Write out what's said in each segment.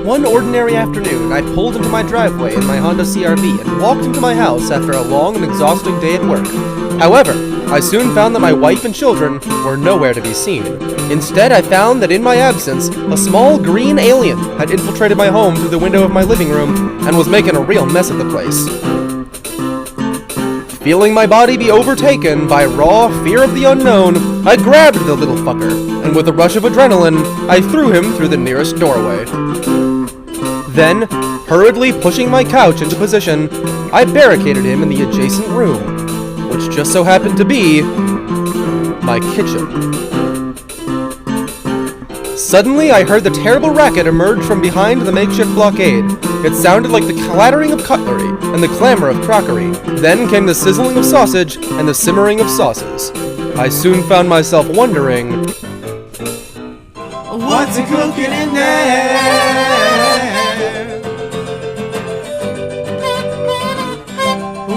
One ordinary afternoon, I pulled into my driveway in my Honda CR-V and walked into my house after a long and exhausting day at work. However, I soon found that my wife and children were nowhere to be seen. Instead, I found that in my absence, a small green alien had infiltrated my home through the window of my living room and was making a real mess of the place. Feeling my body be overtaken by raw fear of the unknown, I grabbed the little fucker, and with a rush of adrenaline, I threw him through the nearest doorway. Then, hurriedly pushing my couch into position, I barricaded him in the adjacent room, which just so happened to be my kitchen. Suddenly, I heard the terrible racket emerge from behind the makeshift blockade. It sounded like the clattering of cutlery and the clamor of crockery. Then came the sizzling of sausage and the simmering of sauces. I soon found myself wondering, what's it cooking in there?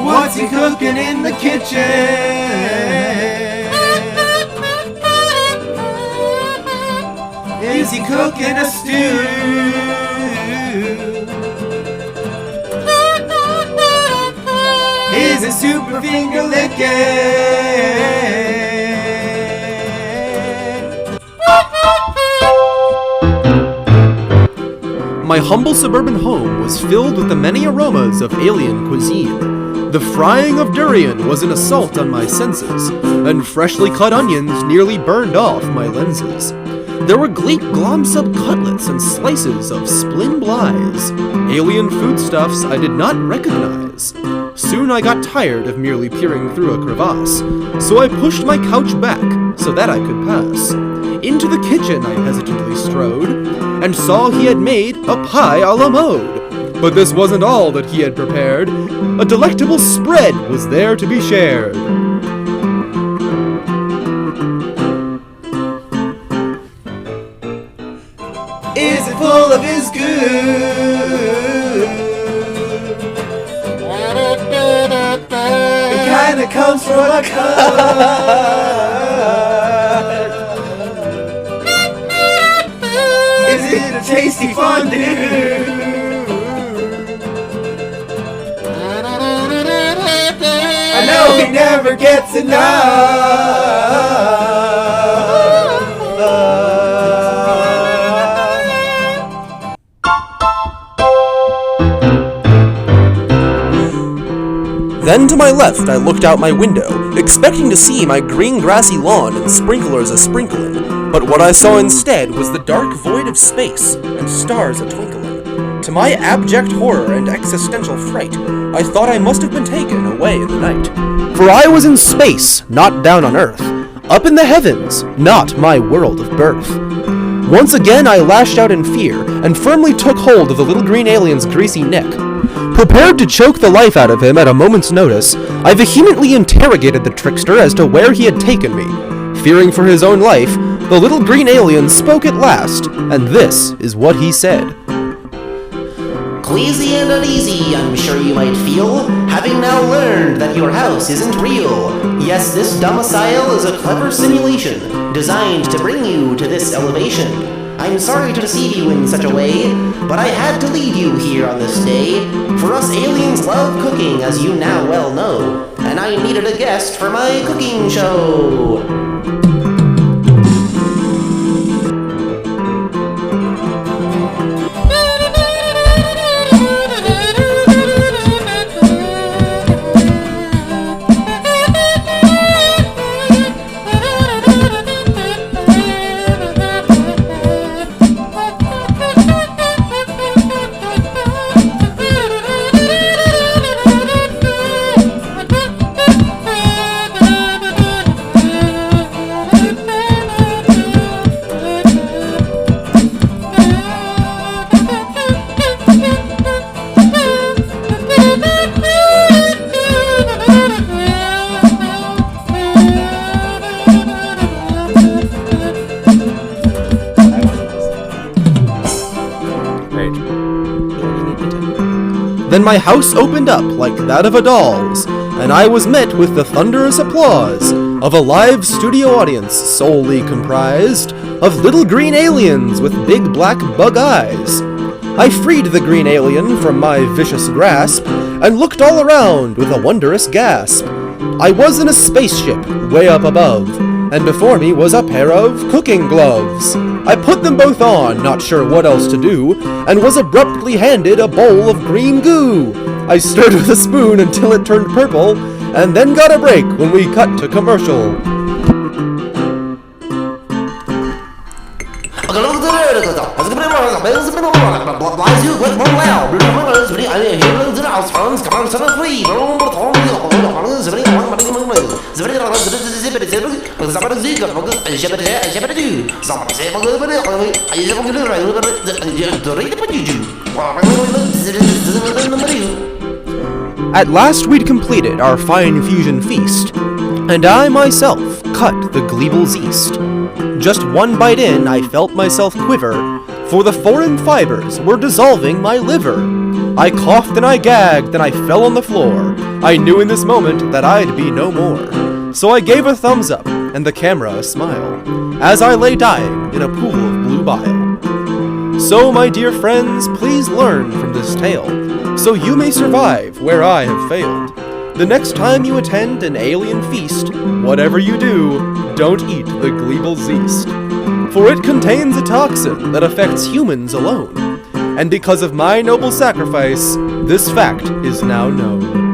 What's he cooking in the kitchen? Is he cooking a stew? Is it super finger licking? My humble suburban home was filled with the many aromas of alien cuisine. The frying of durian was an assault on my senses, and freshly cut onions nearly burned off my lenses. There were Gleek glom-sub cutlets and slices of splin blies, alien foodstuffs I did not recognize. Soon I got tired of merely peering through a crevasse, so I pushed my couch back so that I could pass. Into the kitchen I hesitantly strode, and saw he had made a pie a la mode. But this wasn't all that he had prepared. A delectable spread was there to be shared. Is it full of his goo? It kinda comes from a cut. Is it a tasty fondue? I know he never gets enough. Then to my left I looked out my window, expecting to see my green grassy lawn and sprinklers a-sprinkling, but what I saw instead was the dark void of space and stars a-twinkling. To my abject horror and existential fright, I thought I must have been taken away in the night. For I was in space, not down on Earth, up in the heavens, not my world of birth. Once again I lashed out in fear, and firmly took hold of the little green alien's greasy neck. Prepared to choke the life out of him at a moment's notice, I vehemently interrogated the trickster as to where he had taken me. Fearing for his own life, the little green alien spoke at last, and this is what he said. Queasy and uneasy, I'm sure you might feel, having now learned that your house isn't real. Yes, this domicile is a clever simulation, designed to bring you to this elevation. I'm sorry to deceive you in such a way, but I had to lead you here on this day. For us aliens love cooking, as you now well know, and I needed a guest for my cooking show. Then my house opened up like that of a doll's, and I was met with the thunderous applause of a live studio audience solely comprised of little green aliens with big black bug eyes. I freed the green alien from my vicious grasp and looked all around with a wondrous gasp. I was in a spaceship way up above, and before me was a pair of cooking gloves. I put them both on, not sure what else to do, and was abruptly handed a bowl of green goo. I stirred with a spoon until it turned purple, and then got a break when we cut to commercial. At last we'd completed our fine fusion feast, and I myself cut the Gleebles East. Just one bite in, I felt myself quiver, for the foreign fibers were dissolving my liver. I coughed and I gagged and I fell on the floor. I knew in this moment that I'd be no more. So I gave a thumbs up and the camera a smile, as I lay dying in a pool of blue bile. So, my dear friends, please learn from this tale, so you may survive where I have failed. The next time you attend an alien feast, whatever you do, don't eat the Gleebles East. For it contains a toxin that affects humans alone. And because of my noble sacrifice, this fact is now known.